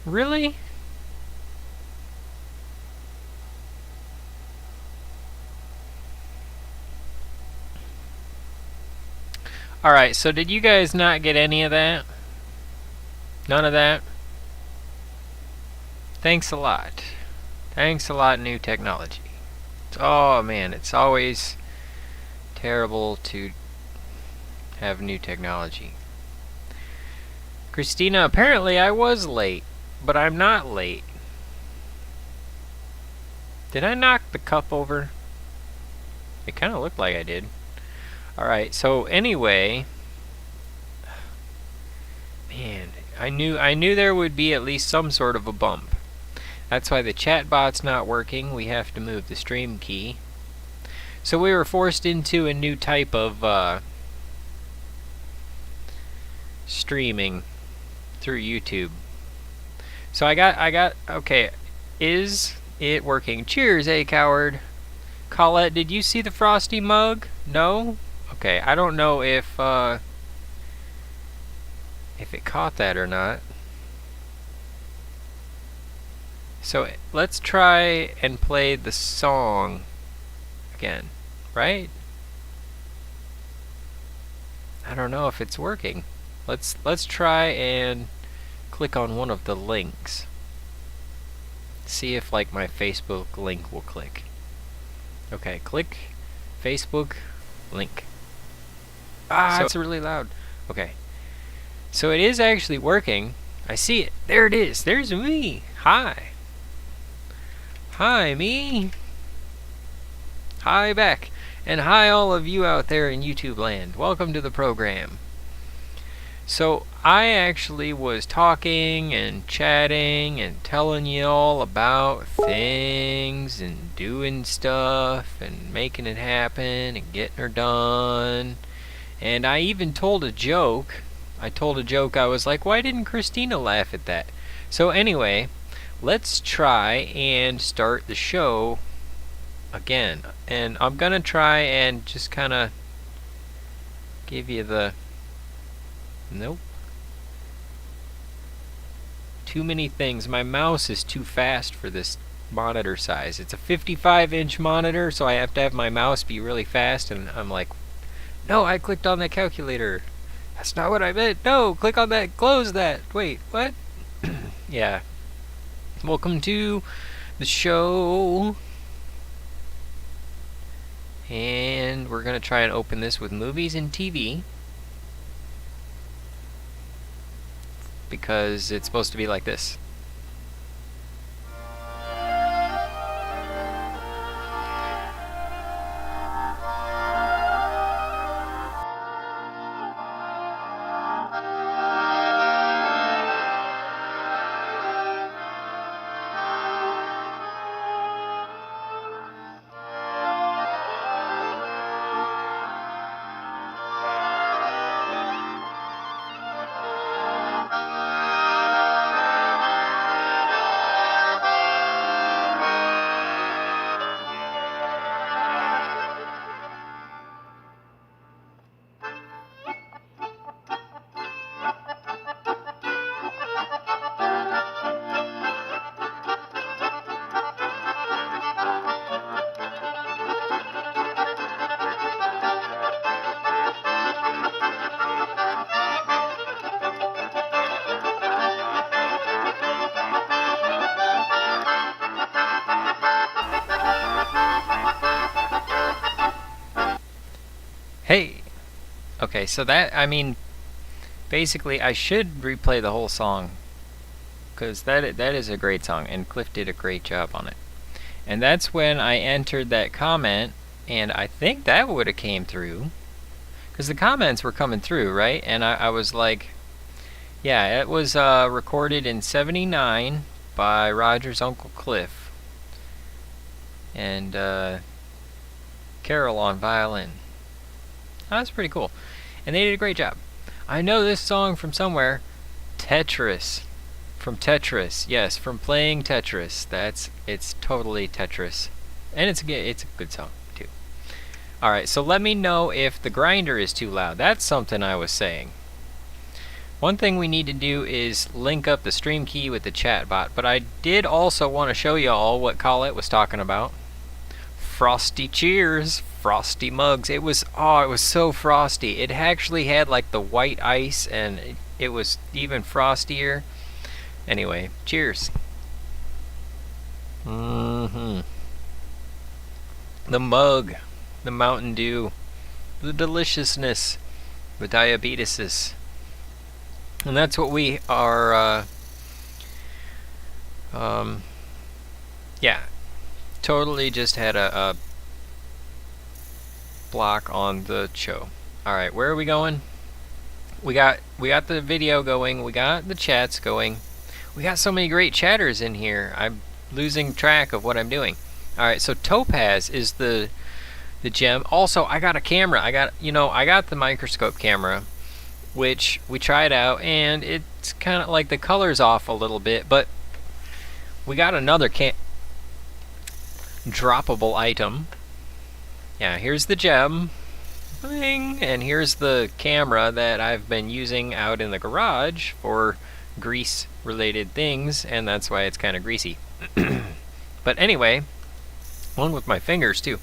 Really? Alright, so did you guys not get any of that? None of that? Thanks a lot. Thanks a lot, new technology. Oh man, it's always terrible to have new technology. Christina, apparently I was late, but I'm not late. Did I knock the cup over? It kind of looked like I did. Alright, so anyway, man, I knew there would be at least some sort of a bump. That's why the chat bot's not working. We have to move the stream key. So we were forced into a new type of streaming through YouTube. So I got okay. Is it working? Cheers, coward. Colette, did you see the frosty mug? No? Okay, I don't know if it caught that or not. So let's try and play the song again, right? I don't know if it's working. Let's try and click on one of the links. See if like my Facebook link will click. Okay, click Facebook link. Ah, so it's really loud. Okay. So it is actually working. I see it. There it is. There's me. Hi. Hi, me. Hi back. And hi all of you out there in YouTube land. Welcome to the program. So I actually was talking and chatting and telling you all about things and doing stuff and making it happen and getting her done. And I even told a joke. I was like, why didn't Christina laugh at that? So anyway, let's try and start the show again. And I'm gonna try and just kinda give you the... Nope. Too many things. My mouse is too fast for this monitor size. It's a 55-inch monitor, so I have to have my mouse be really fast, and I'm like, no, I clicked on the calculator. That's not what I meant. No, click on that. Close that. Wait, what? Yeah. Welcome to the show. And we're going to try and open this with movies and TV. Because it's supposed to be like this. Hey! Okay, so that, I mean, basically I should replay the whole song, because that is a great song, and Cliff did a great job on it. And that's when I entered that comment, and I think that would have came through, because the comments were coming through, right? And I was like, yeah, it was recorded in '79 by Roger's Uncle Cliff, and Carol on violin. Oh, that's pretty cool. And they did a great job. I know this song from somewhere. Tetris. From Tetris. Yes, from playing Tetris. It's totally Tetris. And it's a good song, too. Alright, so let me know if the grinder is too loud. That's something I was saying. One thing we need to do is link up the stream key with the chat bot, but I did also want to show you all what Colette was talking about. Frosty cheers, frosty mugs. It was so frosty. It actually had like the white ice, and it was even frostier. Anyway, cheers. The mug, the Mountain Dew, the deliciousness, the diabetes. And that's what we are, yeah, totally just had a block on the show. Alright, where are we going? We got the video going, we got the chats going. We got so many great chatters in here. I'm losing track of what I'm doing. Alright, so Topaz is the gem. Also, I got a camera. I got the microscope camera, which we tried out, and it's kind of like the color's off a little bit, but we got another droppable item. Yeah, here's the gem. Bing! And here's the camera that I've been using out in the garage for grease related things, and that's why it's kind of greasy. But anyway, one with my fingers too.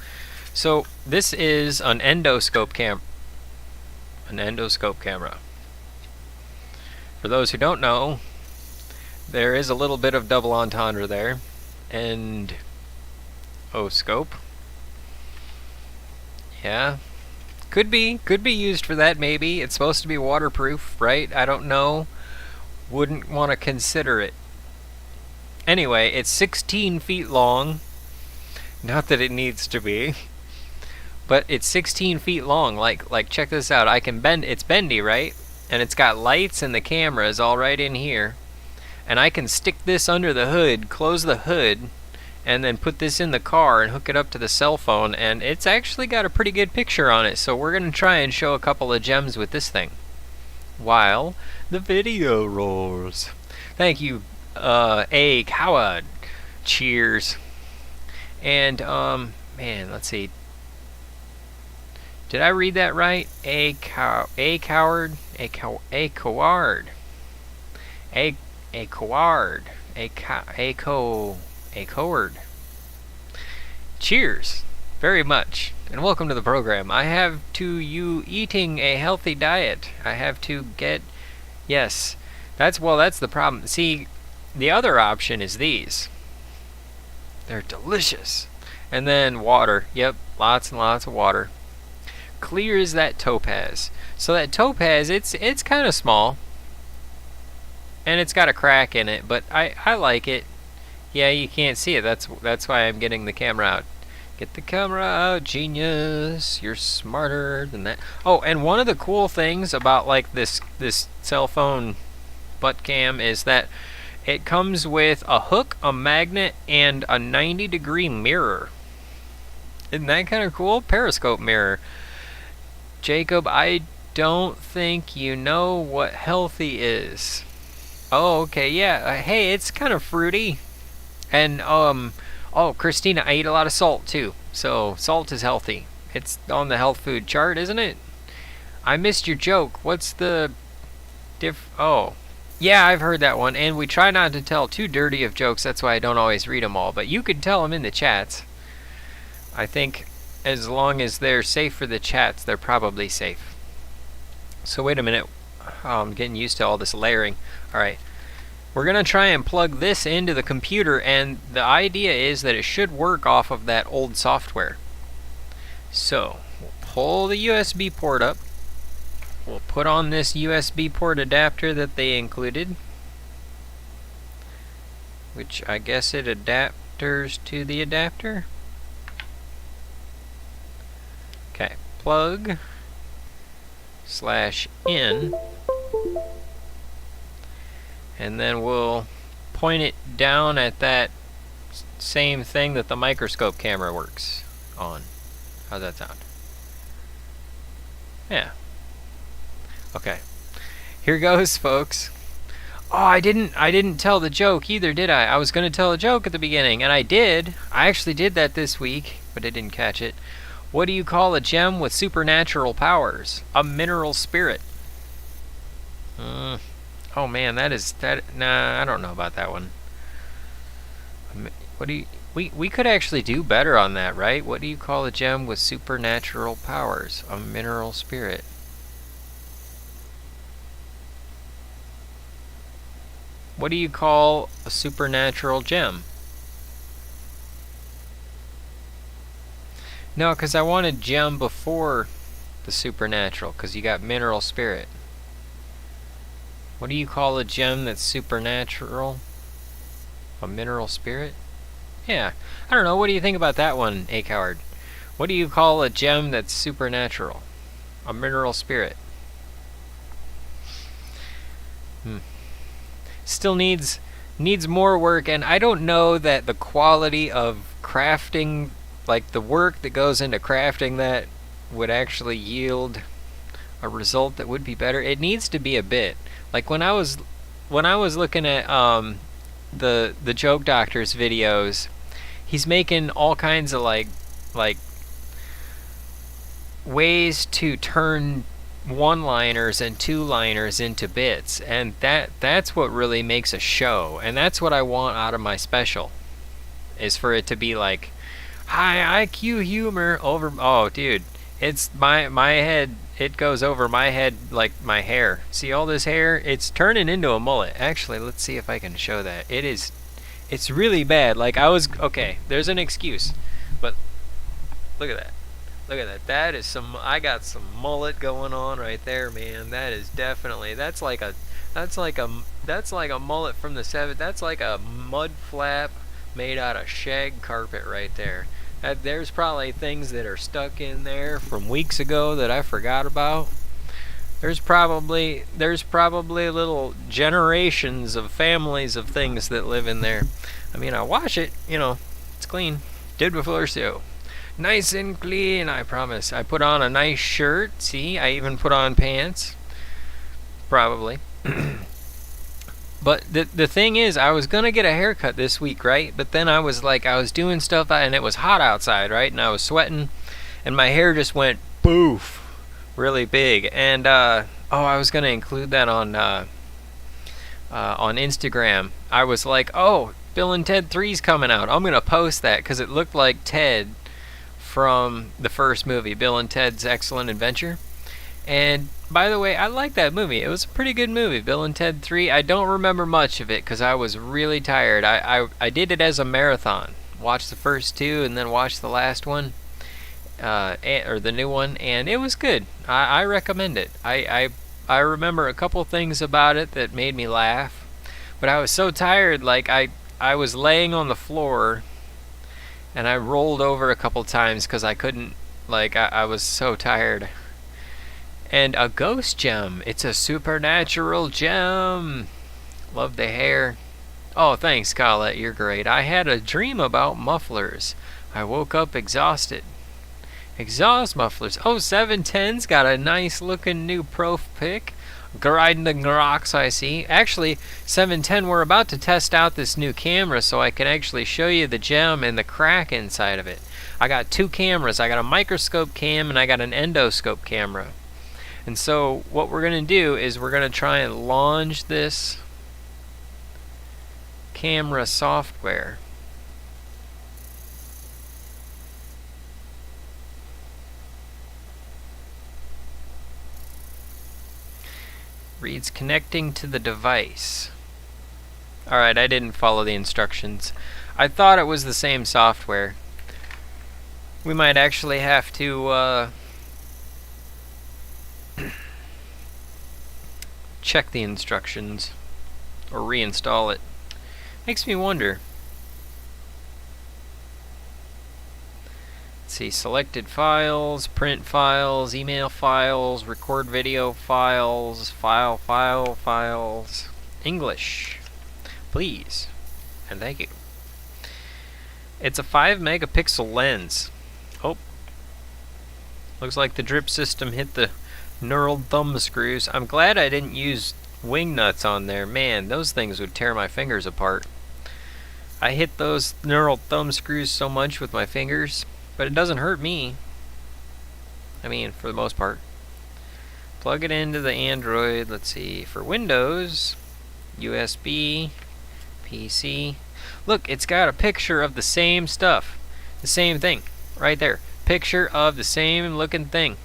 So this is an endoscope camera. For those who don't know, there is a little bit of double entendre there. Endoscope. Yeah. Could be used for that, maybe. It's supposed to be waterproof, right? I don't know. Wouldn't want to consider it. Anyway, it's 16 feet long. Not that it needs to be. But it's 16 feet long. Like check this out. I can bend. It's bendy, right? And it's got lights, and the camera is all right in here. And I can stick this under the hood, close the hood, and then put this in the car and hook it up to the cell phone, and it's actually got a pretty good picture on it. So we're going to try and show a couple of gems with this thing while the video rolls. Thank you, A. Coward. Cheers. And, man, let's see. Did I read that right? A coward. A coward. A coward. Cheers very much, and welcome to the program. I have to you eating a healthy diet. I have to get, yes, that's the problem. See, the other option is these. They're delicious. And then water. Yep, lots and lots of water. Clear as that Topaz. So that Topaz, it's kind of small. And it's got a crack in it, but I like it. Yeah, you can't see it. That's why I'm getting the camera out. Get the camera out, genius. You're smarter than that. Oh, and one of the cool things about like this cell phone butt cam is that it comes with a hook, a magnet, and a 90-degree mirror. Isn't that kind of cool? Periscope mirror. Jacob, I don't think you know what healthy is. Oh, okay, yeah. Hey, it's kind of fruity. And, oh, Christina, I eat a lot of salt, too. So, salt is healthy. It's on the health food chart, isn't it? I missed your joke. What's the oh. Yeah, I've heard that one. And we try not to tell too dirty of jokes. That's why I don't always read them all. But you can tell them in the chats. I think as long as they're safe for the chats, they're probably safe. So, wait a minute. Oh, I'm getting used to all this layering. Alright, we're going to try and plug this into the computer, and the idea is that it should work off of that old software. So, we'll pull the USB port up. We'll put on this USB port adapter that they included, which I guess it adapters to the adapter. Okay, plug /in. And then we'll point it down at that same thing that the microscope camera works on. How's that sound? Yeah. Okay. Here goes, folks. Oh, I didn't tell the joke either, did I? I was going to tell a joke at the beginning, and I did. I actually did that this week, but I didn't catch it. What do you call a gem with supernatural powers? A mineral spirit. Oh man, nah, I don't know about that one. What do you... We could actually do better on that, right? What do you call a gem with supernatural powers? A mineral spirit. What do you call a supernatural gem? No, because I wanted gem before the supernatural, because you got mineral spirit. What do you call a gem that's supernatural? A mineral spirit? Yeah. I don't know. What do you think about that one, A Coward? What do you call a gem that's supernatural? A mineral spirit. Still needs more work, and I don't know that the quality of crafting, like the work that goes into crafting that, would actually yield a result that would be better. It needs to be a bit. Like when I was looking at the Joke Doctor's videos, he's making all kinds of like ways to turn one-liners and two-liners into bits, and that's what really makes a show, and that's what I want out of my special, is for it to be like high IQ humor over... Oh dude, it's my head, it goes over my head like my hair. See all this hair? It's turning into a mullet. Actually, let's see if I can show that. It's really bad. Like okay, there's an excuse, but look at that. Look at that. That is I got some mullet going on right there, man. That is definitely... That's like a mullet from the 70s. That's like a mud flap made out of shag carpet right there. There's probably things that are stuck in there from weeks ago that I forgot about. There's probably little generations of families of things that live in there. I mean, I wash it, it's clean. Did before, so nice and clean, I promise. I put on a nice shirt. See, I even put on pants. Probably. But the thing is, I was going to get a haircut this week, right? But then I was doing stuff, and it was hot outside, right? And I was sweating, and my hair just went boof, really big. And, I was going to include that on Instagram. I was like, oh, Bill and Ted 3's coming out. I'm going to post that, because it looked like Ted from the first movie, Bill and Ted's Excellent Adventure. And by the way, I like that movie. It was a pretty good movie, Bill and Ted 3. I don't remember much of it because I was really tired. I did it as a marathon. Watched the first two and then watched the last one, or the new one, and it was good. I recommend it. I remember a couple things about it that made me laugh, but I was so tired, like I was laying on the floor and I rolled over a couple times because I couldn't, I was so tired. And a ghost gem. It's a supernatural gem. Love the hair. Oh, thanks, Colette. You're great. I had a dream about mufflers. I woke up exhausted. Exhaust mufflers. Oh, 710's got a nice looking new prof pick. Grinding rocks, I see. Actually, 710, we're about to test out this new camera so I can actually show you the gem and the crack inside of it. I got two cameras. I got a microscope cam and I got an endoscope camera. And so what we're going to do is we're going to try and launch this camera software. Reads connecting to the device. Alright, I didn't follow the instructions. I thought it was the same software. We might actually have to check the instructions or reinstall it. Makes me wonder. Let's see, selected files, print files, email files, record video files, files, English, please, and thank you. It's a 5 megapixel lens. Oh, looks like the drip system hit the knurled thumb screws. I'm glad I didn't use wing nuts on there. Man, those things would tear my fingers apart. I hit those knurled thumb screws so much with my fingers, but it doesn't hurt me. I mean, for the most part. Plug it into the Android. Let's see. For Windows, USB, PC. Look, it's got a picture of the same stuff. The same thing. Right there. Picture of the same looking thing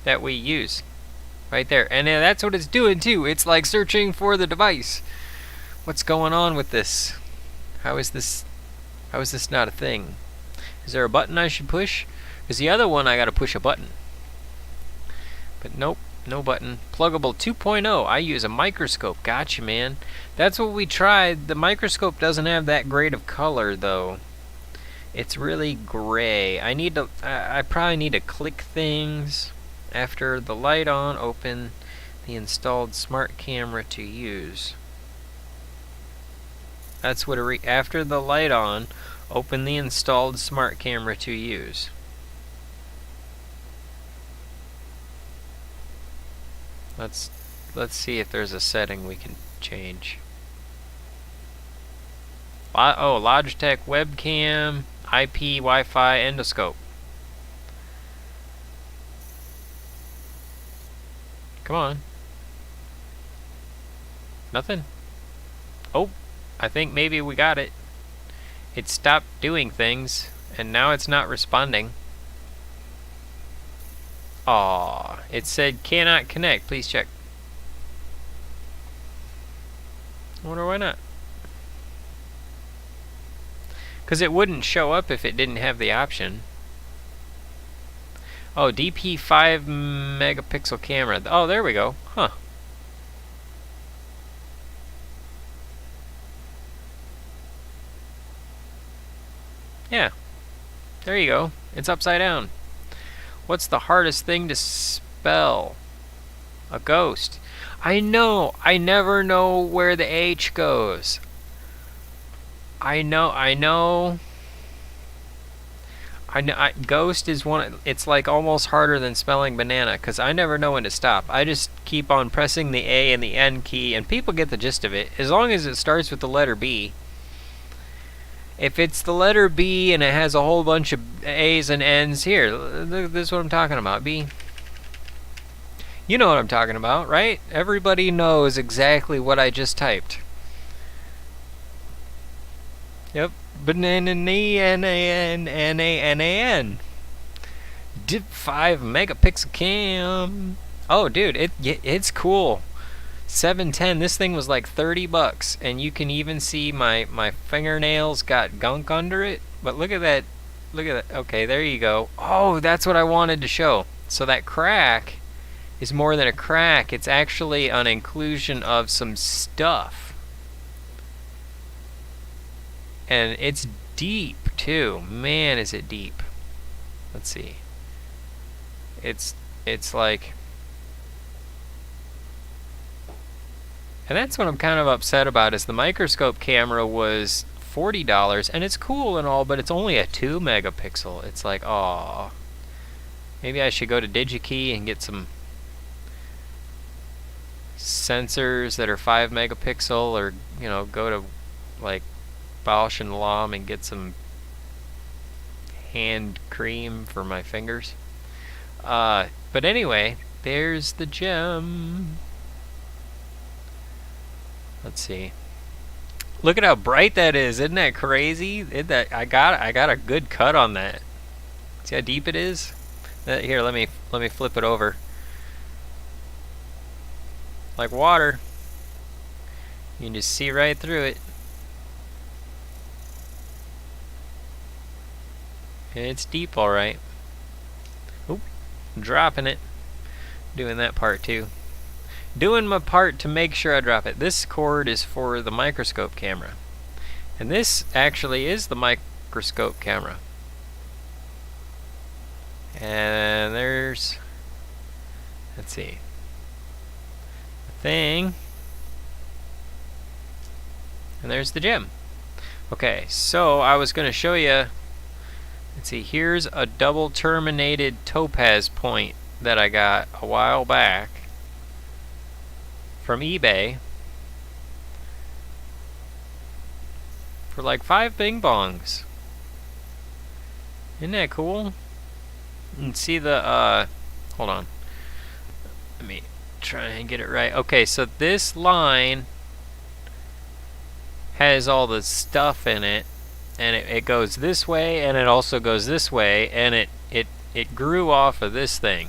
that we use. Right there. And that's what it's doing too. It's like searching for the device. What's going on with this? How is this not a thing? Is there a button I should push? Because the other one I gotta push a button. But nope, no button. Pluggable 2.0. I use a microscope. Gotcha, man. That's what we tried. The microscope doesn't have that great of color though. It's really gray. I probably need to click things. After the light on, open the installed smart camera to use. That's what after the light on, open the installed smart camera to use. Let's see if there's a setting we can change. Oh, Logitech webcam, IP, Wi-Fi, endoscope. Come on. Nothing? Oh, I think maybe we got it. It stopped doing things, and now it's not responding. Aw, it said cannot connect. Please check. I wonder why not. Because it wouldn't show up if it didn't have the option. Oh, DP 5 megapixel camera. Oh, there we go. Huh. Yeah. There you go. It's upside down. What's the hardest thing to spell? A ghost. I know. I never know where the H goes. I know. Ghost is one. It's like almost harder than spelling banana because I never know when to stop. I just keep on pressing the A and the N key, and people get the gist of it. As long as it starts with the letter B. If it's the letter B and it has a whole bunch of A's and N's, here, this is what I'm talking about, B. You know what I'm talking about, right? Everybody knows exactly what I just typed. Yep. Banana-N-A-N-A-N-A-N. Dip 5 megapixel cam. Oh, dude, it's cool. 710. This thing was like $30, and you can even see my fingernails got gunk under it. But look at that. Look at that. Okay, there you go. Oh, that's what I wanted to show. So that crack is more than a crack. It's actually an inclusion of some stuff. And it's deep too. Man, is it deep. Let's see. It's like, and that's what I'm kind of upset about, is the microscope camera was $40 and it's cool and all, but it's only a 2 megapixel. It's like, aw. Maybe I should go to DigiKey and get some sensors that are 5 megapixel, or, you know, go to like Bausch and Lomb and get some hand cream for my fingers. But anyway, there's the gem. Let's see. Look at how bright that is. Isn't that crazy? I got a good cut on that. See how deep it is? Here, let me flip it over. Like water. You can just see right through it. It's deep, all right. Oop, dropping it. Doing that part too. Doing my part to make sure I drop it. This cord is for the microscope camera. And this actually is the microscope camera. And there's, let's see, the thing. And there's the gem. Okay, so I was going to show you. Let's see, here's a double terminated topaz point that I got a while back from eBay for like 5 bing bongs. Isn't that cool? And see the, hold on. Let me try and get it right. Okay, so this line has all the stuff in it, and it goes this way, and it also goes this way, and it grew off of this thing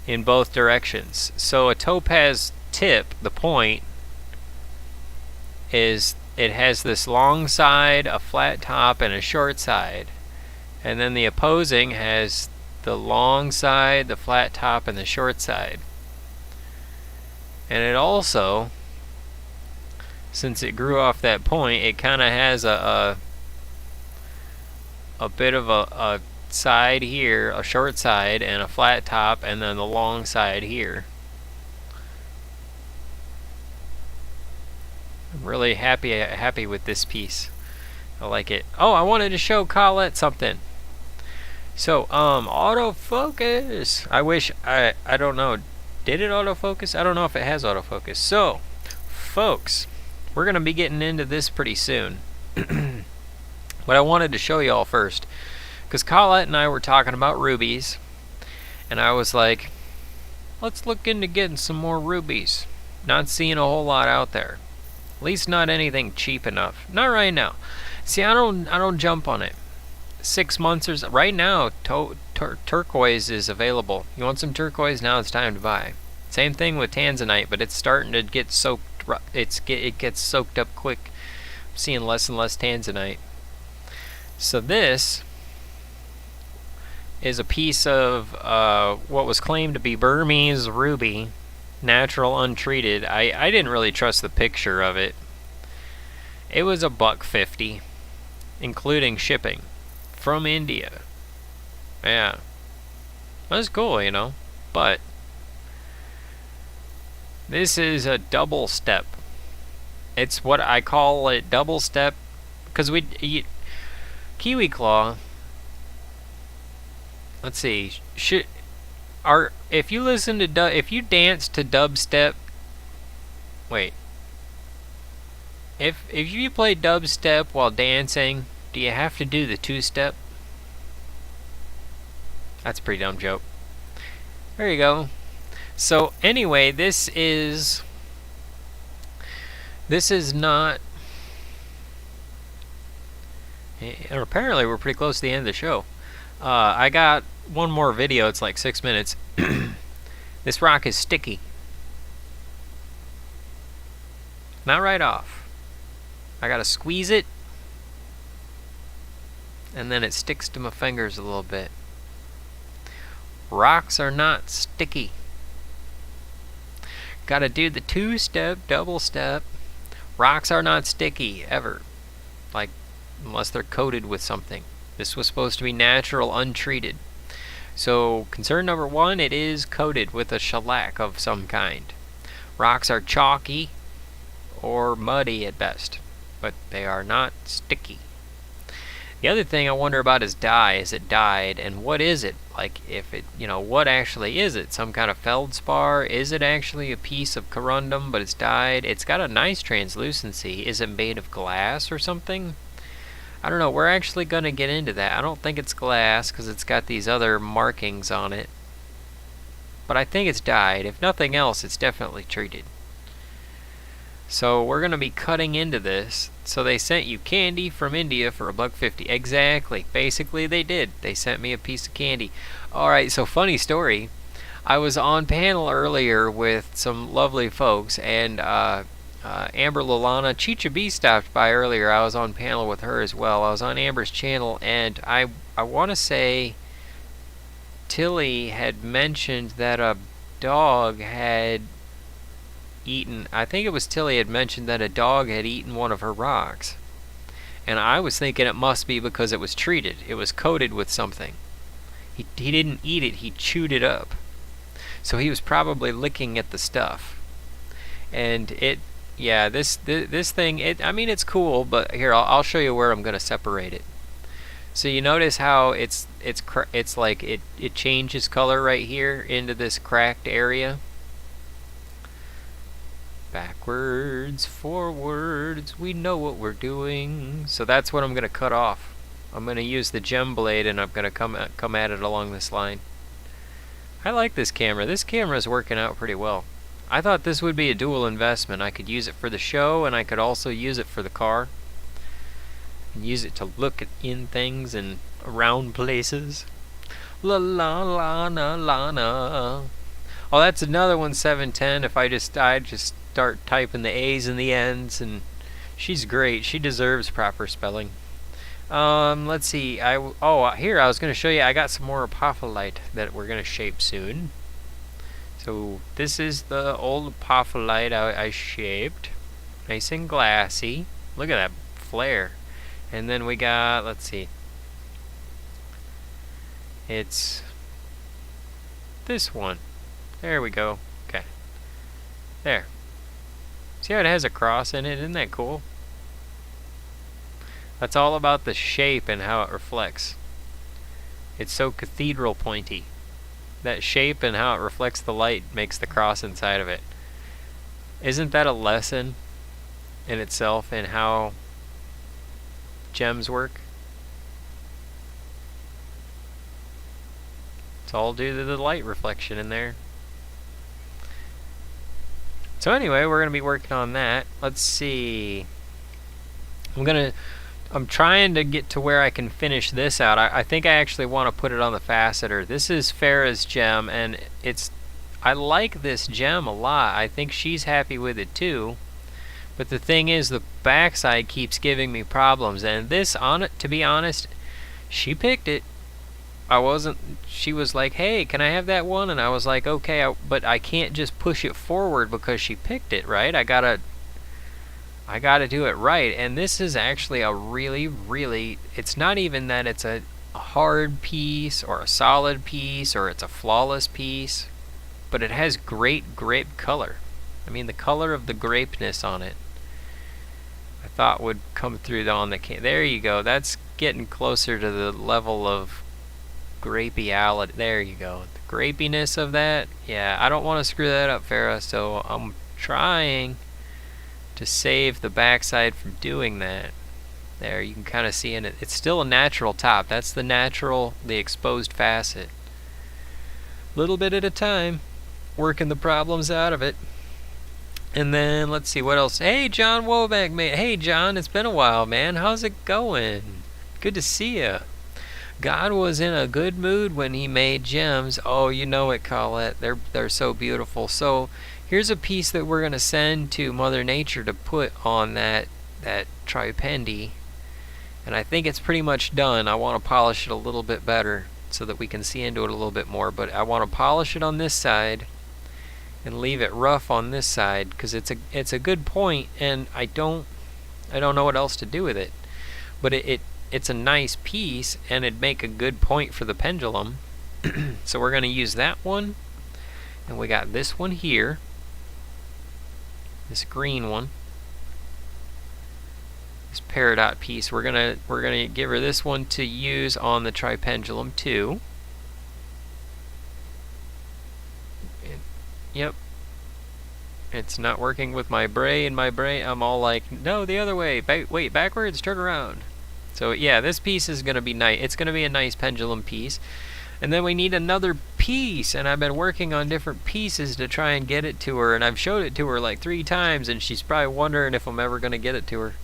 in both directions. So a topaz tip, the point is it has this long side, a flat top, and a short side, and then the opposing has the long side, the flat top, and the short side. And it also, since it grew off that point, it kind of has a bit of a side here, a short side, and a flat top, and then the long side here. I'm really happy with this piece. I like it. Oh, I wanted to show Colette something. So, autofocus. I wish, I don't know, did it autofocus? I don't know if it has autofocus. So, folks, we're going to be getting into this pretty soon. But I wanted to show you all first, because Colette and I were talking about rubies, and I was like, let's look into getting some more rubies. Not seeing a whole lot out there. At least not anything cheap enough. Not right now. See, I don't jump on it. 6 months or so. Right now, turquoise is available. You want some turquoise? Now it's time to buy. Same thing with tanzanite, but it's starting to get soaked. It gets soaked up quick. I'm seeing less and less tanzanite. So this is a piece of what was claimed to be Burmese ruby, natural, untreated. I didn't really trust the picture of it. It was $150, including shipping, from India. Yeah, that's cool, you know. But this is a double step. It's what I call it, double step, because kiwi claw. Let's see. If you listen to if you dance to dubstep, wait. If you play dubstep while dancing, do you have to do the two-step? That's a pretty dumb joke. There you go. So anyway, this is not. And apparently, we're pretty close to the end of the show. I got one more video. It's like 6 minutes. This rock is sticky. Not right off. I gotta squeeze it, and then it sticks to my fingers a little bit. Rocks are not sticky. Gotta do the two-step, double step. Rocks are not sticky, ever. Like, unless they're coated with something. This was supposed to be natural, untreated. So, concern number one, it is coated with a shellac of some kind. Rocks are chalky or muddy at best, but they are not sticky. The other thing I wonder about is dye. Is it dyed? And what is it? Like, if it, what actually is it? Some kind of feldspar? Is it actually a piece of corundum, but it's dyed? It's got a nice translucency. Is it made of glass or something? I don't know. We're actually going to get into that. I don't think it's glass because it's got these other markings on it. But I think it's dyed. If nothing else, it's definitely treated. So we're going to be cutting into this. So they sent you candy from India for $1.50. Exactly. Basically they did. They sent me a piece of candy. Alright, so funny story. I was on panel earlier with some lovely folks, and Amber Lalana, Chicha B stopped by earlier. I was on panel with her as well. I was on Amber's channel, and I want to say Tilly had mentioned that a dog had eaten, I think it was Tilly had mentioned that a dog had eaten one of her rocks. And I was thinking it must be because it was treated. It was coated with something. He didn't eat it, he chewed it up. So he was probably licking at the stuff. And this thing, I mean, it's cool, but here, I'll show you where I'm going to separate it. So you notice how it's like it changes color right here into this cracked area. Backwards, forwards, we know what we're doing. So that's what I'm going to cut off. I'm going to use the gem blade, and I'm going to come at it along this line. I like this camera. This camera is working out pretty well. I thought this would be a dual investment. I could use it for the show, and I could also use it for the car. And use it to look in things and around places. La la la na la na. Oh, that's another one, 710. If I just start typing the A's and the N's, and she's great. She deserves proper spelling. Let's see. Here I was going to show you. I got some more apophyllite that we're going to shape soon. So this is the old apophyllite I shaped. Nice and glassy. Look at that flare. And then we got, let's see. It's this one. There we go. Okay. There. See how it has a cross in it? Isn't that cool? That's all about the shape and how it reflects. It's so cathedral pointy. That shape and how it reflects the light makes the cross inside of it. Isn't that a lesson in itself in how gems work? It's all due to the light reflection in there. So anyway, we're going to be working on that. Let's see. I'm trying to get to where I can finish this out. I think I actually want to put it on the faceter. This is Farah's gem, and I like this gem a lot. I think she's happy with it too. But the thing is, the backside keeps giving me problems. And this, to be honest, she picked it. She was like, hey, can I have that one? And I was like, okay, but I can't just push it forward because she picked it, right? I gotta do it right. And this is actually a really, it's not even that it's a hard piece or a solid piece or it's a flawless piece, but it has great grape color. I mean, the color of the grapeness on it, I thought would come through on the there you go. That's getting closer to the level of grapeality. There you go. The grapiness of that. Yeah, I don't want to screw that up, Farah, so I'm trying to save the backside from doing that. There, you can kind of see in it. It's still a natural top. That's the exposed facet. Little bit at a time, working the problems out of it. And then, let's see, what else? Hey, John Woback, mate. Hey, John, it's been a while, man. How's it going? Good to see ya. God was in a good mood when he made gems. Oh, you know it, Colette. They're so beautiful. So, here's a piece that we're going to send to Mother Nature to put on that tripendi. And I think it's pretty much done. I want to polish it a little bit better so that we can see into it a little bit more. But I want to polish it on this side and leave it rough on this side because it's a good point, and I don't know what else to do with it. But it's a nice piece, and it'd make a good point for the pendulum. So we're going to use that one, and we got this one here, this green one, this peridot piece. We're gonna give her this one to use on the tripendulum too. Yep. It's not working with my brain. I'm all like, no, the other way. Wait, backwards, turn around. So yeah, this piece is going to be nice. It's going to be a nice pendulum piece. And then we need another piece, and I've been working on different pieces to try and get it to her, and I've showed it to her like 3 times, and she's probably wondering if I'm ever going to get it to her.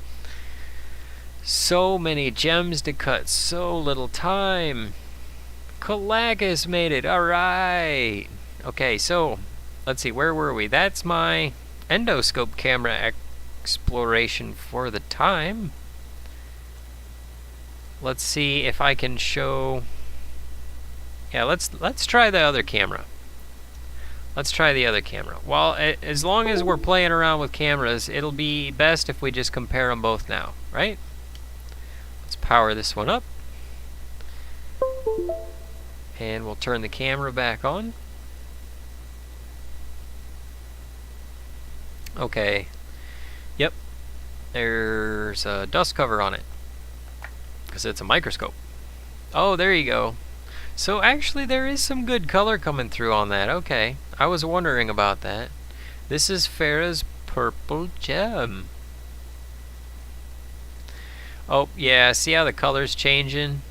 So many gems to cut, so little time. Kalakis made it. All right. Okay, so let's see, where were we? That's my endoscope camera exploration for the time. Let's see if I can show. Yeah, let's try the other camera. Let's try the other camera. Well, as long as we're playing around with cameras, it'll be best if we just compare them both now, right? Let's power this one up. And we'll turn the camera back on. Okay. Yep. There's a dust cover on it because it's a microscope. Oh, there you go. So actually there is some good color coming through on that. Okay. I was wondering about that. This is Farah's purple gem. Oh, yeah. See how the color's changing?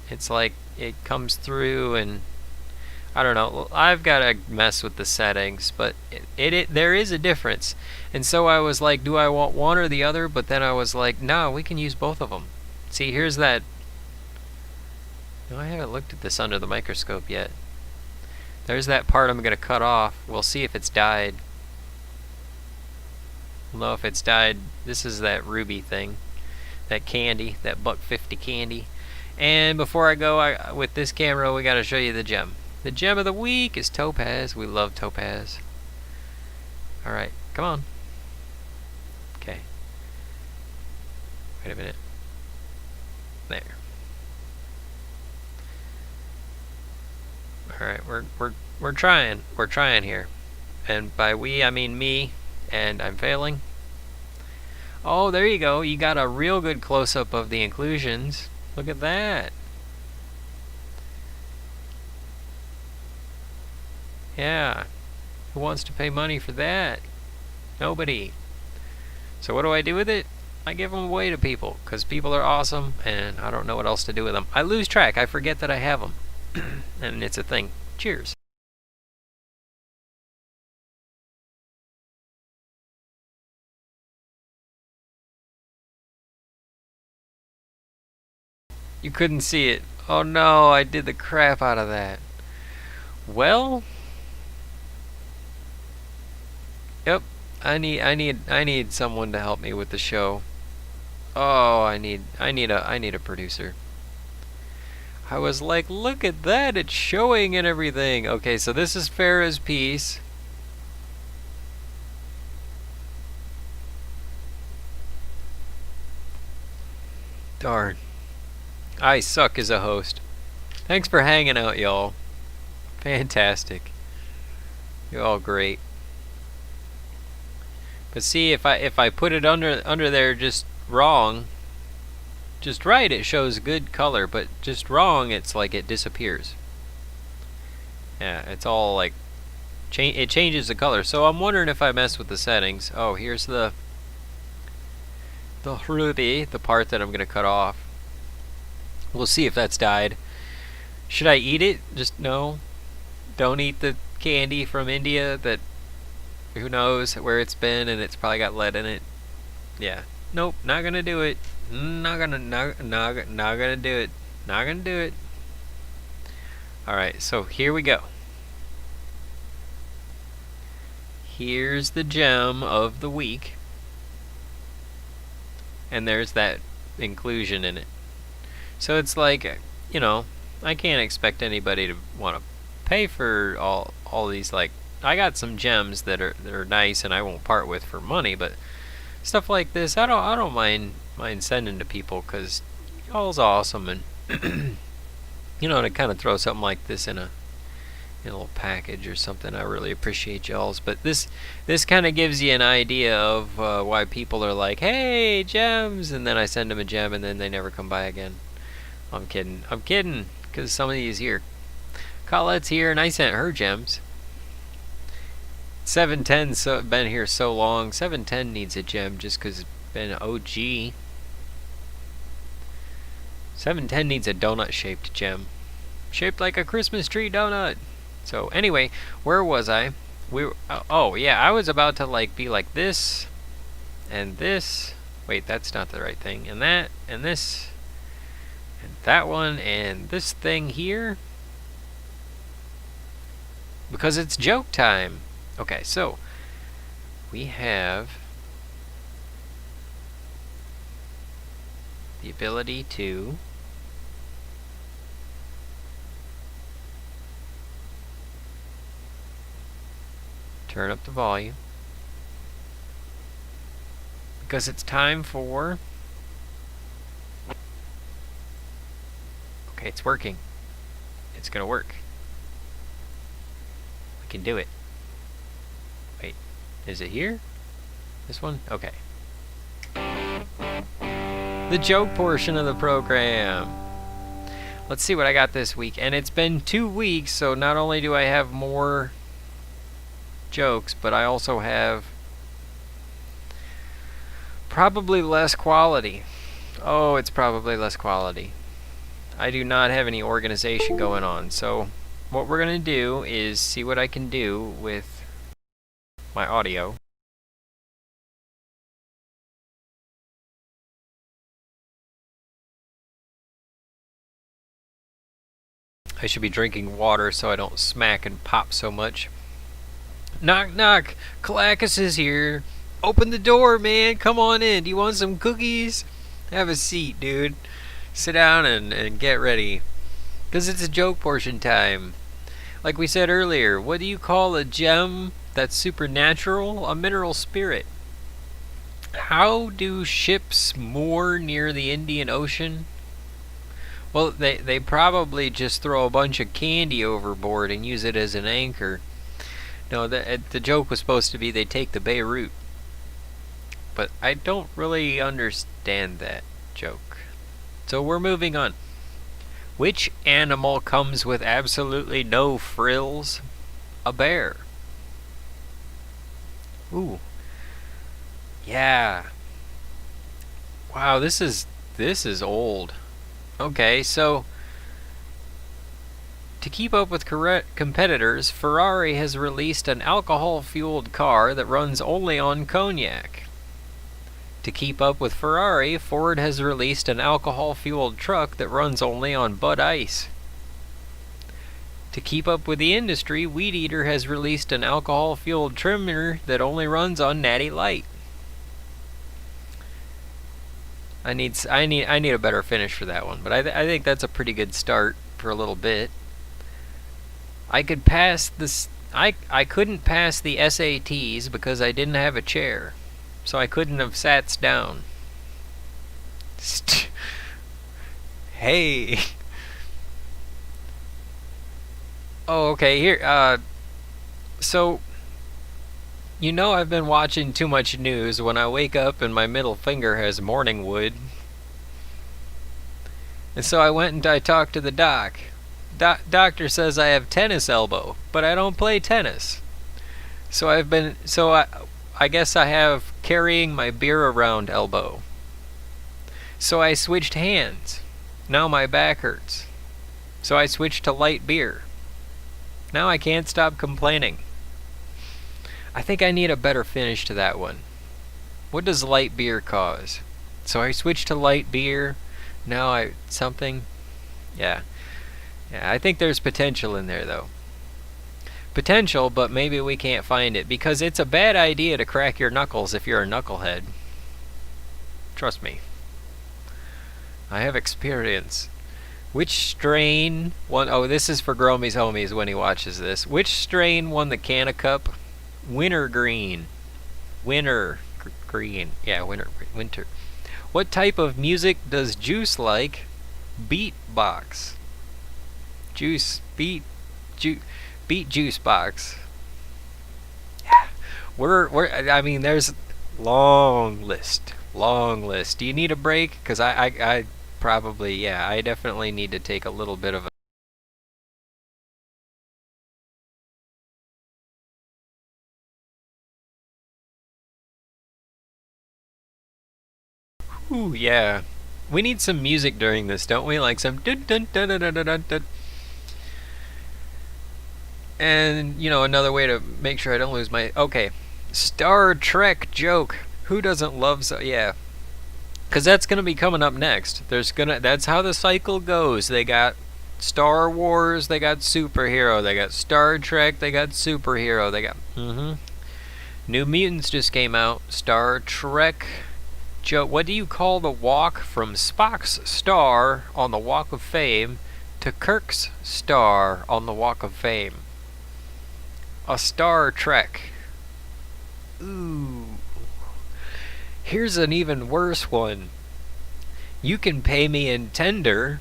It's like it comes through, and I don't know. I've got to mess with the settings, but there is a difference. And so I was like, do I want one or the other? But then I was like, no, we can use both of them. See, here's that. No, I haven't looked at this under the microscope yet. There's that part I'm going to cut off. We'll see if it's dyed. We'll know if it's dyed. This is that ruby thing. That candy. That $1.50 candy. And before I go, with this camera, we got to show you the gem. The gem of the week is Topaz. We love Topaz. Alright, come on. Okay. Wait a minute. There. Alright, we're trying. We're trying here. And by we, I mean me, and I'm failing. Oh, there you go. You got a real good close-up of the inclusions. Look at that. Yeah. Who wants to pay money for that? Nobody. So what do I do with it? I give them away to people, because people are awesome, and I don't know what else to do with them. I lose track. I forget that I have them. And it's a thing. Cheers. You couldn't see it. Oh no, I did the crap out of that. Well, yep. I need someone to help me with the show. Oh, I need a producer. I was like, look at that, it's showing and everything. Okay, so this is Farrah's piece. Darn. I suck as a host. Thanks for hanging out, y'all. Fantastic. You're all great. But see, if I put it under there just wrong, just right, it shows good color, but just wrong, it's like it disappears. Yeah, it's all like it changes the color. So I'm wondering if I mess with the settings. Oh, here's the ruby, the part that I'm gonna cut off. We'll see if that's dyed. Should I eat it? Just no. Don't eat the candy from India that who knows where it's been and it's probably got lead in it. Yeah. Nope, not gonna do it. Not gonna do it. Not gonna do it. Alright, so here we go. Here's the gem of the week. And there's that inclusion in it. So it's like, you know, I can't expect anybody to want to pay for all these, like, I got some gems that are nice and I won't part with for money, but stuff like this I don't mind sending to people, because y'all's awesome, and you know, to kind of throw something like this in a little package or something, I really appreciate y'all's. But this kind of gives you an idea of why people are like, hey, gems, and then I send them a gem and then they never come by again. I'm kidding, because some of these here, Colette's here and I sent her gems. 710's been here so long. 710 needs a gem just because it's been OG. 710 needs a donut-shaped gem, shaped like a Christmas tree donut. So anyway, where was I? Oh yeah, I was about to like be like this, and this. Wait, that's not the right thing. And that, and this, and that one, and this thing here, because it's joke time. Okay, so we have the ability to turn up the volume, because it's time for, okay, it's working. It's gonna work. We can do it. Wait, is it here? This one? Okay. The joke portion of the program. Let's see what I got this week. And it's been 2 weeks, so not only do I have more jokes, but I also have probably less quality. Oh, it's probably less quality. I do not have any organization going on, so what we're going to do is see what I can do with my audio. I should be drinking water so I don't smack and pop so much. Knock, knock. Kalakis is here. Open the door, man. Come on in. Do you want some cookies? Have a seat, dude. Sit down and get ready. Because it's a joke portion time. Like we said earlier, what do you call a gem that's supernatural? A mineral spirit. How do ships moor near the Indian Ocean? Well, they probably just throw a bunch of candy overboard and use it as an anchor. No, the joke was supposed to be they take the Beirut. But I don't really understand that joke. So we're moving on. Which animal comes with absolutely no frills? A bear. Ooh. Yeah. Wow, this is old. Okay, so to keep up with competitors, Ferrari has released an alcohol-fueled car that runs only on cognac. To keep up with Ferrari, Ford has released an alcohol-fueled truck that runs only on Bud Ice. To keep up with the industry, Weed Eater has released an alcohol-fueled trimmer that only runs on Natty Light. I need a better finish for that one, but I think that's a pretty good start for a little bit. I could pass this. I couldn't pass the SATs because I didn't have a chair, so I couldn't have sat down. Hey. Oh, okay. Here. So. You know I've been watching too much news when I wake up and my middle finger has morning wood. And so I went and I talked to the doc. Doctor says I have tennis elbow, but I don't play tennis. So I guess I have carrying my beer around elbow. So I switched hands. Now my back hurts. So I switched to light beer. Now I can't stop complaining. I think I need a better finish to that one. What does light beer cause? So I switched to light beer. Now something. Yeah, I think there's potential in there though. Potential, but maybe we can't find it because it's a bad idea to crack your knuckles if you're a knucklehead. Trust me. I have experience. Which strain won? Oh, this is for Gromy's homies when he watches this. Which strain won the Canna Cup? Wintergreen. Green. Yeah, winter. What type of music does Juice like? Beatbox. Beat Juice Box. Yeah. I mean, there's long list. Do you need a break? Because I probably, yeah, I definitely need to take a little bit of a ooh, yeah. We need some music during this, don't we? Like some dun dun dun dun dun dun dun. And, another way to make sure I don't lose my... Okay. Star Trek joke. Who doesn't love... Yeah. Because that's going to be coming up next. That's how the cycle goes. They got Star Wars, they got superhero. They got Star Trek, they got superhero. They got... New Mutants just came out. Star Trek... Joe, what do you call the walk from Spock's star on the Walk of Fame to Kirk's star on the Walk of Fame? A Star Trek. Ooh. Here's an even worse one. You can pay me in tender,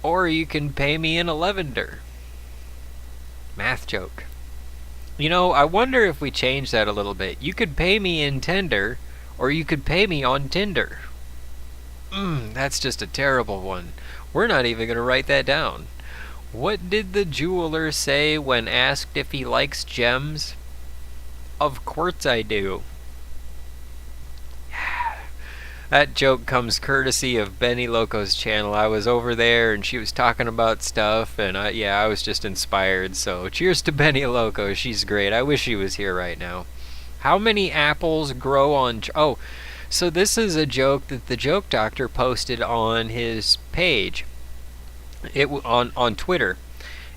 or you can pay me in a lavender. Math joke. I wonder if we change that a little bit. You could pay me in tender, or you could pay me on Tinder. That's just a terrible one. We're not even going to write that down. What did the jeweler say when asked if he likes gems? Of course I do. That joke comes courtesy of Benny Loco's channel. I was over there and she was talking about stuff, and I was just inspired. So cheers to Benny Loco. She's great. I wish she was here right now. How many apples grow on... Oh, so this is a joke that the Joke Doctor posted on his page. On Twitter.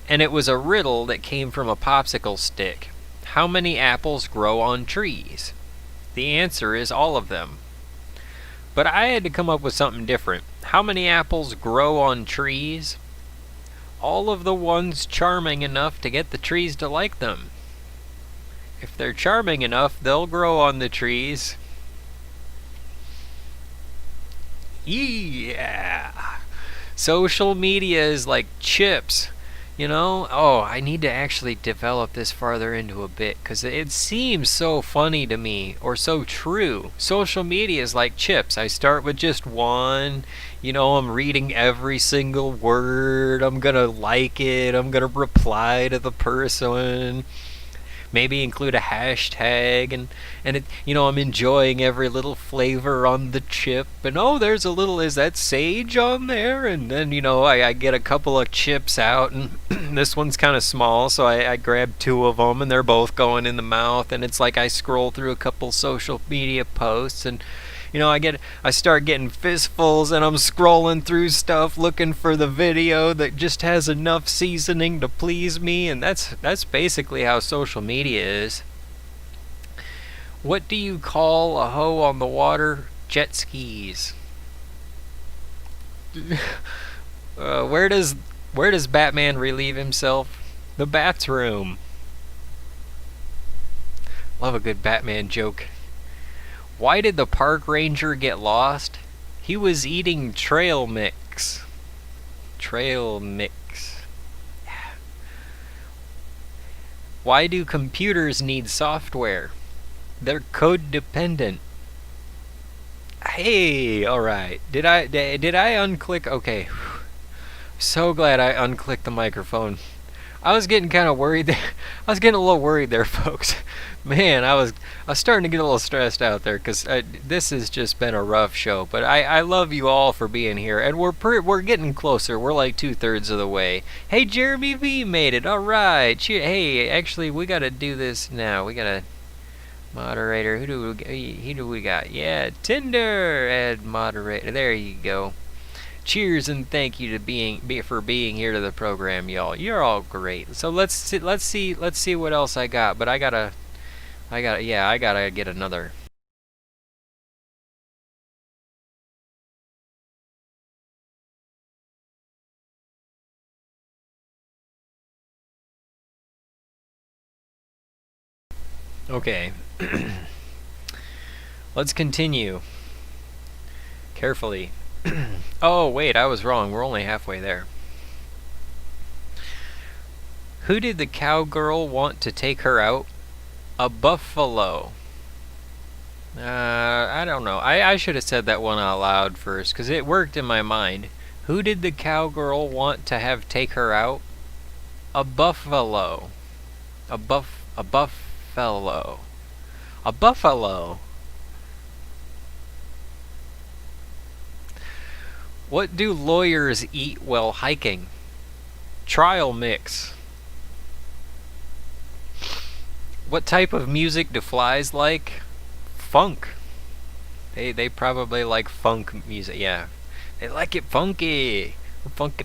And it was a riddle that came from a popsicle stick. How many apples grow on trees? The answer is all of them. But I had to come up with something different. How many apples grow on trees? All of the ones charming enough to get the trees to like them. If they're charming enough, they'll grow on the trees. Yeah! Social media is like chips. You know, I need to actually develop this farther into a bit because it seems so funny to me, or so true. Social media is like chips. I start with just one. I'm reading every single word. I'm gonna like it. I'm gonna reply to the person. Maybe include a hashtag, and it, I'm enjoying every little flavor on the chip. And there's a little, is that sage on there? And then I get a couple of chips out, and this one's kind of small, so I grab two of them, and they're both going in the mouth. And it's like I scroll through a couple social media posts, and I start getting fistfuls, and I'm scrolling through stuff looking for the video that just has enough seasoning to please me, and that's basically how social media is. What do you call a hoe on the water? Jet skis. Where does Batman relieve himself? The bathroom. Love a good Batman joke. Why did the park ranger get lost? He was eating trail mix. Trail mix. Why do computers need software? They're code dependent. Hey, alright. Did I unclick? Okay. So glad I unclicked the microphone. I was getting kind of worried there. I was getting a little worried there, folks. Man, I was starting to get a little stressed out there because this has just been a rough show. But I love you all for being here, and we're getting closer. We're like 2/3 of the way. Hey, Jeremy V made it. All right. Hey, actually, we gotta do this now. We gotta moderator. Who do we got? Yeah, Tinder. Add moderator. There you go. Cheers and thank you for being here to the program, y'all. You're all great. So let's see what else I got. But I gotta get another. Okay. Let's continue. Carefully. Oh, wait, I was wrong. We're only halfway there. Who did the cowgirl want to take her out? A buffalo. I don't know. I should have said that one out loud first, because it worked in my mind. Who did the cowgirl want to have take her out? A buffalo. A buffalo. A buffalo. What do lawyers eat while hiking? Trial mix. What type of music do flies like? Funk. They probably like funk music. Yeah, they like it funky. Funky.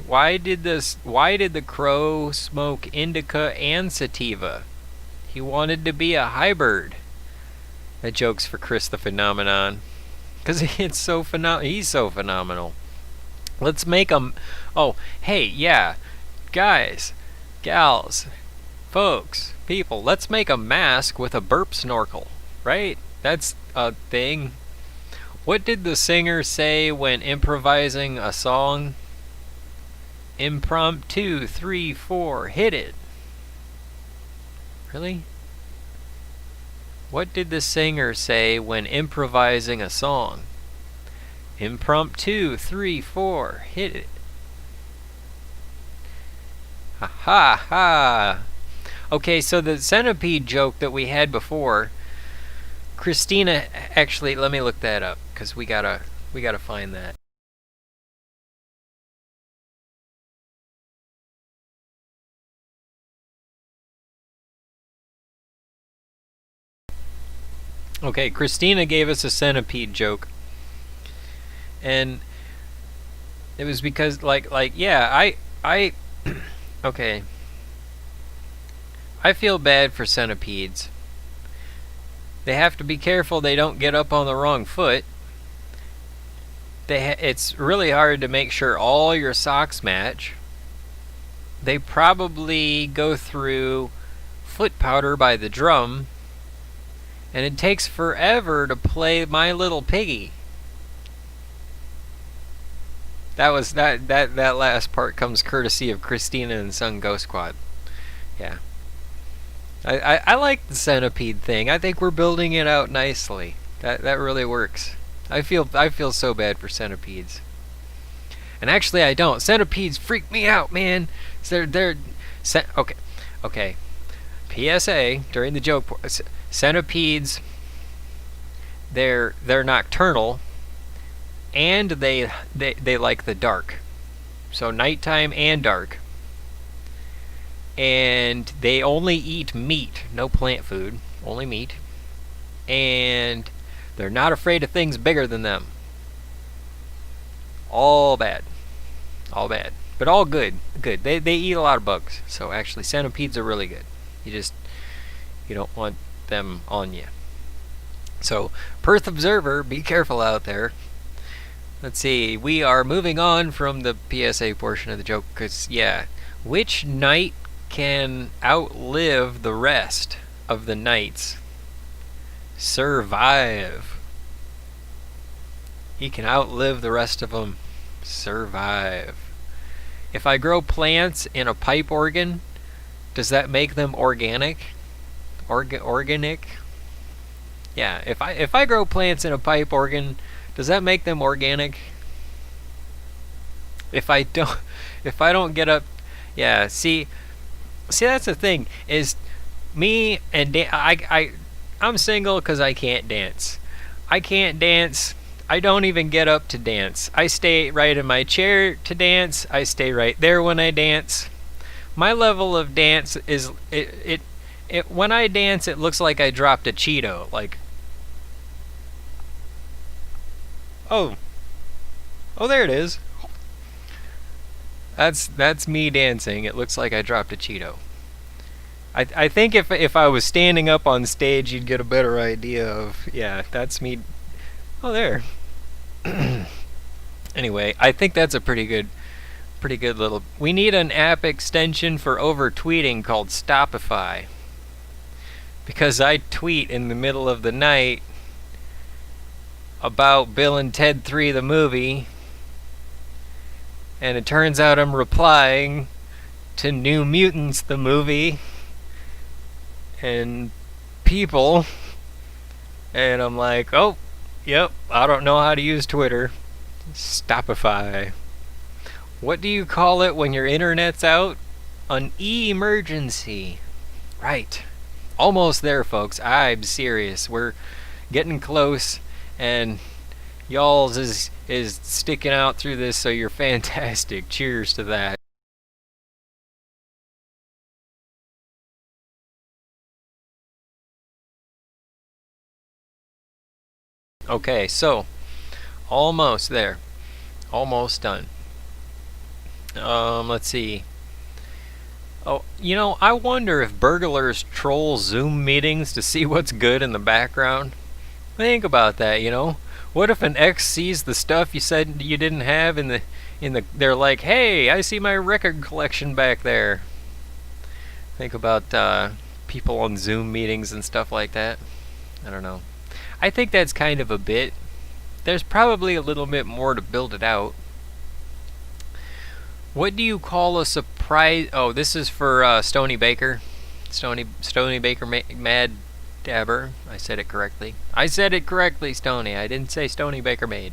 Why did the crow smoke indica and sativa? He wanted to be a hybrid. That joke's for Chris the Phenomenon. Because he's so phenomenal. Let's make them... Oh, hey, yeah. Guys, gals, folks, people, let's make a mask with a burp snorkel. Right? That's a thing. What did the singer say when improvising a song? Impromptu, 3, 4, hit it. Really? What did the singer say when improvising a song? Impromptu, 3, 4, hit it. Ha ha ha. Okay, so the centipede joke that we had before, Christina, actually, let me look that up. because we gotta find that. Okay, Christina gave us a centipede joke, and it was because yeah, I okay, I feel bad for centipedes. They have to be careful they don't get up on the wrong foot. It's really hard to make sure all your socks match. They probably go through foot powder by the drum, and it takes forever to play My Little Piggy. That last part comes courtesy of Christina and Sun Ghost Squad. Yeah. I like the centipede thing. I think we're building it out nicely. That really works. I feel so bad for centipedes. And actually I don't. Centipedes freak me out, man. Okay. PSA during the joke. Centipedes, they're nocturnal, and they like the dark. So nighttime and dark. And they only eat meat, no plant food, only meat. And they're not afraid of things bigger than them. All bad. All bad. But all good. Good. They eat a lot of bugs. So actually centipedes are really good. You don't want them on you. So, Perth Observer, be careful out there. Let's see. We are moving on from the PSA portion of the joke because, yeah, which knight can outlive the rest of the knights? Survive. He can outlive the rest of them. Survive. If I grow plants in a pipe organ, does that make them organic? Organic? Yeah, if I grow plants in a pipe organ, does that make them organic? If I don't get up, yeah, see that's the thing is me and I'm single because I can't dance. I can't dance. I don't even get up to dance. I stay right in my chair to dance. I stay right there when I dance. My level of dance is when I dance it looks like I dropped a Cheeto. Like, oh there it is. That's me dancing. It looks like I dropped a Cheeto. I think if I was standing up on stage, you'd get a better idea of, yeah, that's me. Oh, there. Anyway, I think that's a pretty good little. We need an app extension for over tweeting called Stopify, because I tweet in the middle of the night about Bill and Ted 3 the movie, and it turns out I'm replying to New Mutants the movie and people, and I'm like, oh, yep, I don't know how to use Twitter. Stopify. What do you call it when your internet's out? An emergency. Right. Almost there, folks. I'm serious. We're getting close, and y'all's is sticking out through this, so you're fantastic. Cheers to that. Okay, so almost there. Almost done. Let's see. Oh, I wonder if burglars troll Zoom meetings to see what's good in the background. Think about that, What if an ex sees the stuff you said you didn't have in the they're like, "Hey, I see my record collection back there." Think about people on Zoom meetings and stuff like that. I don't know. I think that's kind of a bit. There's probably a little bit more to build it out. What do you call a surprise? Oh, this is for Stony Baker. Stony Baker Mad Dabber. I said it correctly. Stony. I didn't say Stony Baker Made.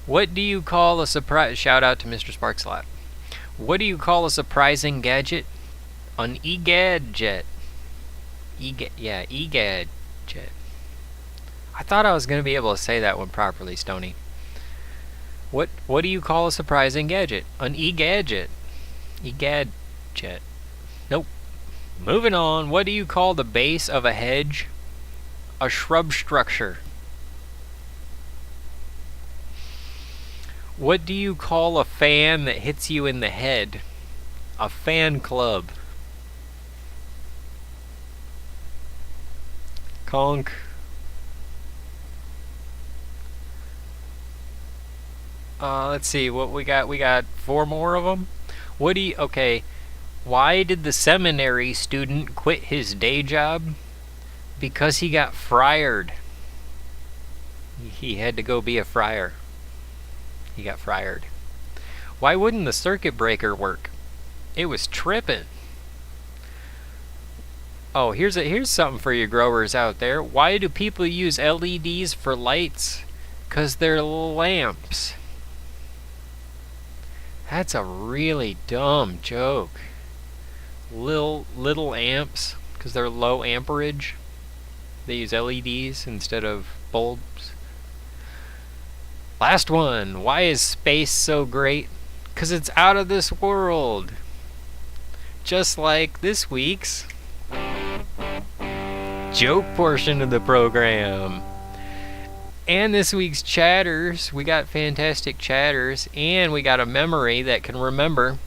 What do you call a surprise? Shout out to Mr. Sparkslot. What do you call a surprising gadget? An eGadget. eGadget. I thought I was going to be able to say that one properly, Stony. What do you call a surprising gadget? An e-gadget. E-gadget. Nope. Moving on. What do you call the base of a hedge? A shrub structure. What do you call a fan that hits you in the head? A fan club. Conk. Let's see what we got. We got 4 more of them. Okay. Why did the seminary student quit his day job? Because he got friared. He had to go be a friar. He got friared. Why wouldn't the circuit breaker work? It was tripping. Oh, here's something for you growers out there. Why do people use LEDs for lights? 'Cause they're lamps. That's a really dumb joke. Little amps, 'cause they're low amperage. They use LEDs instead of bulbs. Last one. Why is space so great? 'Cause it's out of this world. Just like this week's joke portion of the program. And this week's chatters. We got fantastic chatters. And we got a memory that can remember.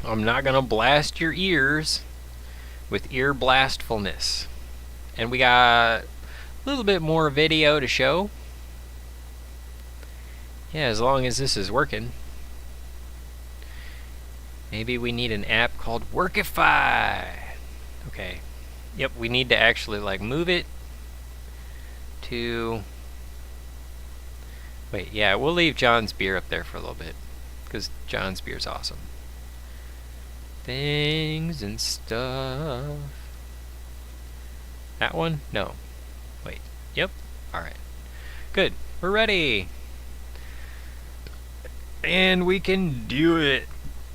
I'm not going to blast your ears with ear blastfulness. And we got a little bit more video to show. Yeah, as long as this is working. Maybe we need an app called Workify. Okay. Yep, we need to actually like move it to... Wait, yeah, we'll leave John's beer up there for a little bit. Because John's beer's awesome. Things and stuff. That one? No. Wait. Yep. Alright. Good. We're ready. And we can do it.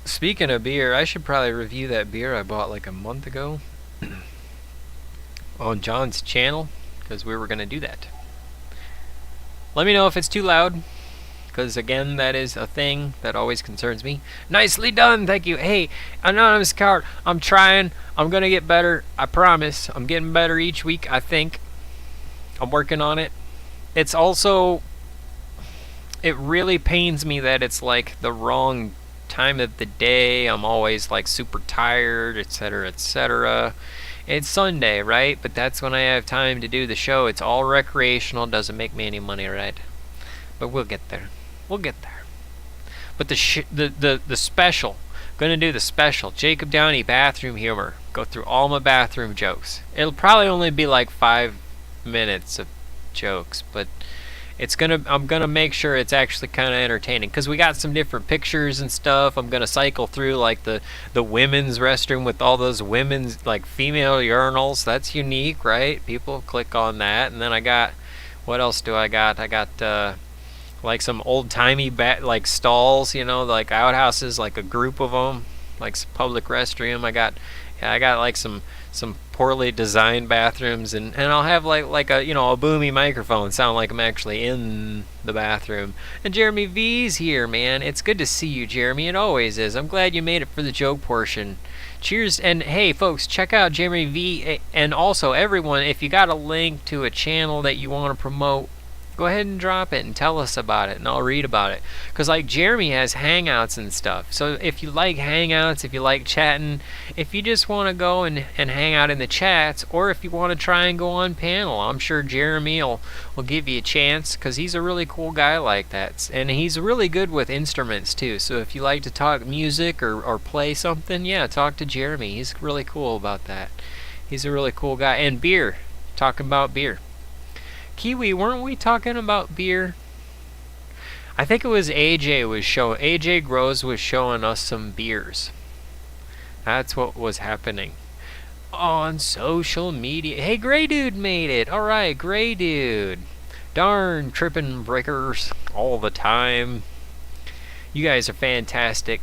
Speaking of beer, I should probably review that beer I bought like a month ago on John's channel, because we were going to do that. Let me know if it's too loud, because again, that is a thing that always concerns me. Nicely done, thank you. Hey, Anonymous Coward, I'm trying. I'm going to get better. I promise. I'm getting better each week, I think. I'm working on it. It's also... It really pains me that it's like the wrong time of the day. I'm always like super tired, etc., etc. It's Sunday, right? But that's when I have time to do the show. It's all recreational, doesn't make me any money, right? But we'll get there. We'll get there. But the special, gonna do the special Jacob Downey bathroom humor. Go through all my bathroom jokes. It'll probably only be like 5 minutes of jokes, but I'm gonna make sure it's actually kind of entertaining, because we got some different pictures and stuff. I'm gonna cycle through like the women's restroom with all those women's like female urinals. That's unique, right? People click on that. And then I got, what else do I got? I got like some old-timey like stalls, you know, like outhouses, like a group of them, like some public restroom. I got like some poorly designed bathrooms, and I'll have like a, you know, a boomy microphone, sound like I'm actually in the bathroom. And Jeremy V's here, man. It's good to see you, Jeremy. It always is. I'm glad you made it for the joke portion. Cheers. And hey folks, check out Jeremy V, and also everyone, if you got a link to a channel that you want to promote, go ahead and drop it and tell us about it, and I'll read about it. Because like Jeremy has hangouts and stuff. So if you like hangouts, if you like chatting, if you just want to go and hang out in the chats, or if you want to try and go on panel, I'm sure Jeremy will give you a chance, because he's a really cool guy like that. And he's really good with instruments too. So if you like to talk music or play something, yeah, talk to Jeremy. He's really cool about that. He's a really cool guy. And beer. Talking about beer. Kiwi, weren't we talking about beer? I think it was AJ Grows was showing us some beers. That's what was happening on social media. Hey, Gray Dude made it. Alright, Gray Dude. Darn tripping breakers all the time. You guys are fantastic.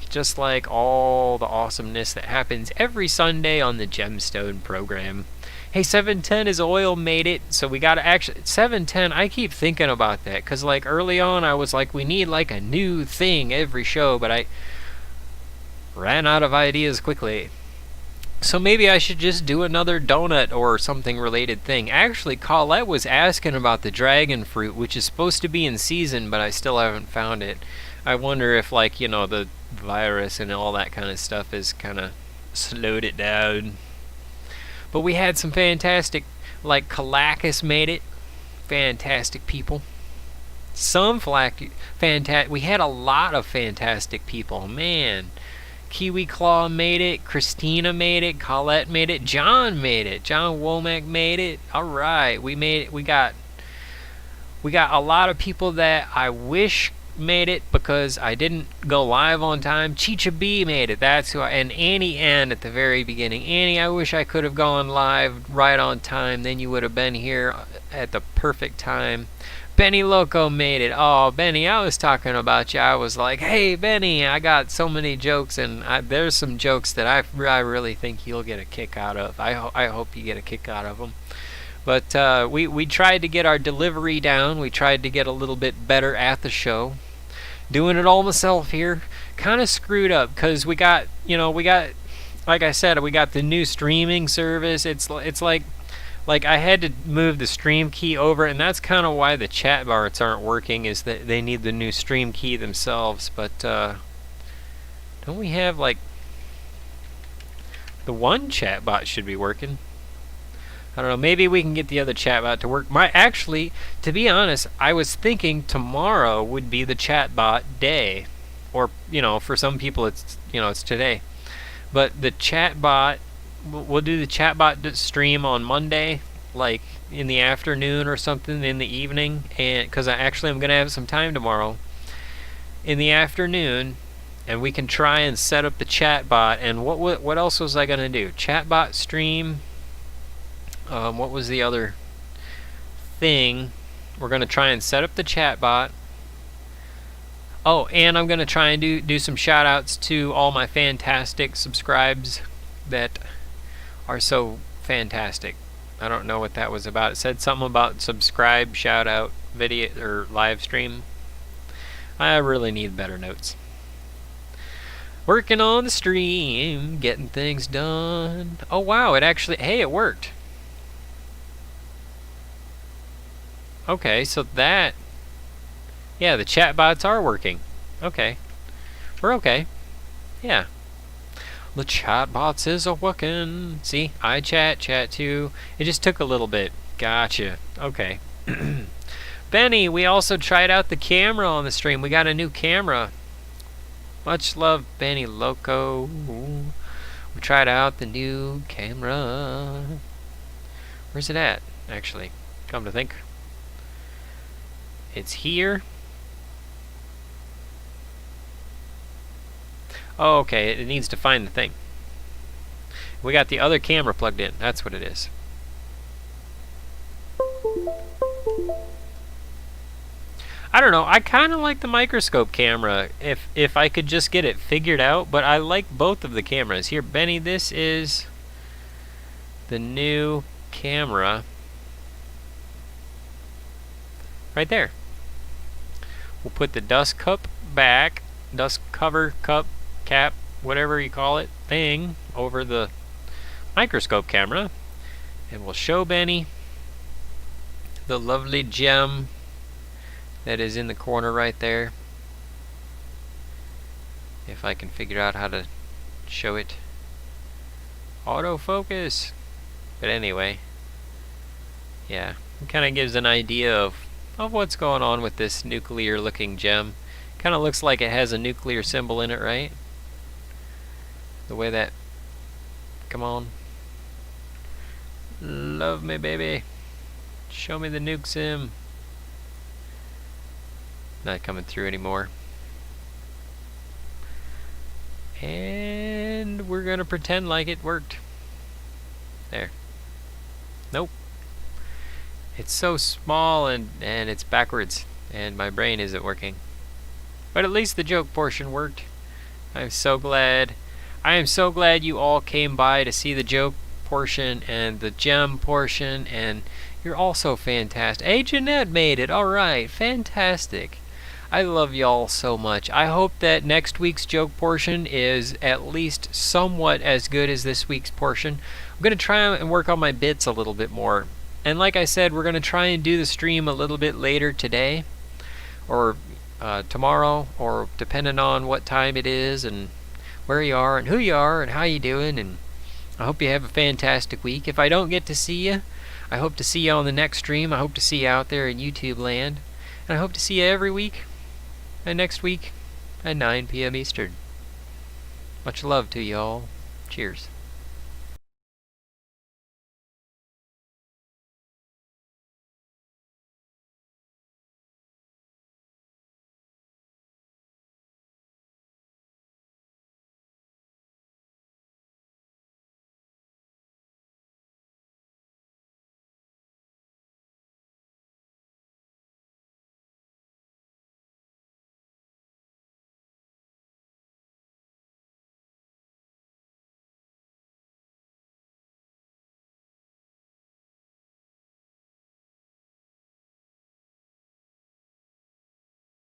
Just like all the awesomeness that happens every Sunday on the Gemstone program. Hey, 710 is oil made it, so we gotta actually 710. I keep thinking about that because like early on I was like, we need like a new thing every show, but I ran out of ideas quickly. So maybe I should just do another donut or something related thing. Actually, Colette was asking about the dragon fruit, which is supposed to be in season, but I still haven't found it. I wonder if, like, you know, the virus and all that kind of stuff has kind of slowed it down. But we had some fantastic, like, Kalakis made it. Fantastic people. Some fantastic. We had a lot of fantastic people, man. Kiwi Claw made it, Christina made it, Colette made it, John made it, John Womack made it. All right, we made it. We got a lot of people that I wish made it because I didn't go live on time. Chicha B made it. That's who and Annie N at the very beginning. Annie, I wish I could have gone live right on time. Then you would have been here at the perfect time. Benny Loco made it. Oh, Benny, I was talking about you. I was like, hey, Benny, I got so many jokes, and there's some jokes that I really think you'll get a kick out of. I hope you get a kick out of them. But we tried to get our delivery down. We tried to get a little bit better at the show. Doing it all myself here. Kind of screwed up because we got, like I said, we got the new streaming service. It's like I had to move the stream key over, and that's kind of why the chat bars aren't working, is that they need the new stream key themselves. But don't we have, like, the one chat bot should be working. I don't know, maybe we can get the other chat bot to work. Actually, to be honest, I was thinking tomorrow would be the chat bot day. Or, for some people it's today. But the chat bot, we'll do the chatbot stream on Monday, like in the afternoon or something, in the evening, and because I'm gonna have some time tomorrow in the afternoon, and we can try and set up the chatbot. And what else was I gonna do? Chatbot stream. What was the other thing? We're gonna try and set up the chatbot. Oh, and I'm gonna try and do some shout outs to all my fantastic subscribes that are so fantastic. I don't know what that was about. It said something about subscribe, shout out, video, or live stream. I really need better notes. Working on the stream, getting things done. Oh wow, it worked. Okay, so the chatbots are working. Okay. We're okay. Yeah. The chatbots is a working. See, I chat too. It just took a little bit. Gotcha. Okay. Benny, we also tried out the camera on the stream. We got a new camera. Much love, Benny Loco. We tried out the new camera. Where's it at, actually? Come to think. It's here. Oh, okay, it needs to find the thing. We got the other camera plugged in. That's what it is. I don't know. I kind of like the microscope camera if I could just get it figured out, but I like both of the cameras. Here, Benny, this is the new camera. Right there. We'll put the dust cup back, dust cover, cup, cap, whatever you call it, thing over the microscope camera, and we'll show Benny the lovely gem that is in the corner right there. If I can figure out how to show it. Autofocus. But anyway, yeah, it kind of gives an idea of what's going on with this nuclear looking gem. Kind of looks like it has a nuclear symbol in it, right? The way that... Come on. Love me, baby. Show me the nuke sim. Not coming through anymore. And we're gonna pretend like it worked. There. Nope. It's so small and it's backwards, and my brain isn't working. But at least the joke portion worked. I'm so glad. I am so glad you all came by to see the joke portion and the gem portion, and you're also fantastic. Hey, Jeanette made it. All right, fantastic. I love y'all so much. I hope that next week's joke portion is at least somewhat as good as this week's portion. I'm going to try and work on my bits a little bit more. And like I said, we're going to try and do the stream a little bit later today, or tomorrow, or depending on what time it is and where you are and who you are and how you doing. And I hope you have a fantastic week. If I don't get to see you, I hope to see you on the next stream. I hope to see you out there in YouTube land. And I hope to see you every week and next week at 9 p.m. Eastern. Much love to you all. Cheers.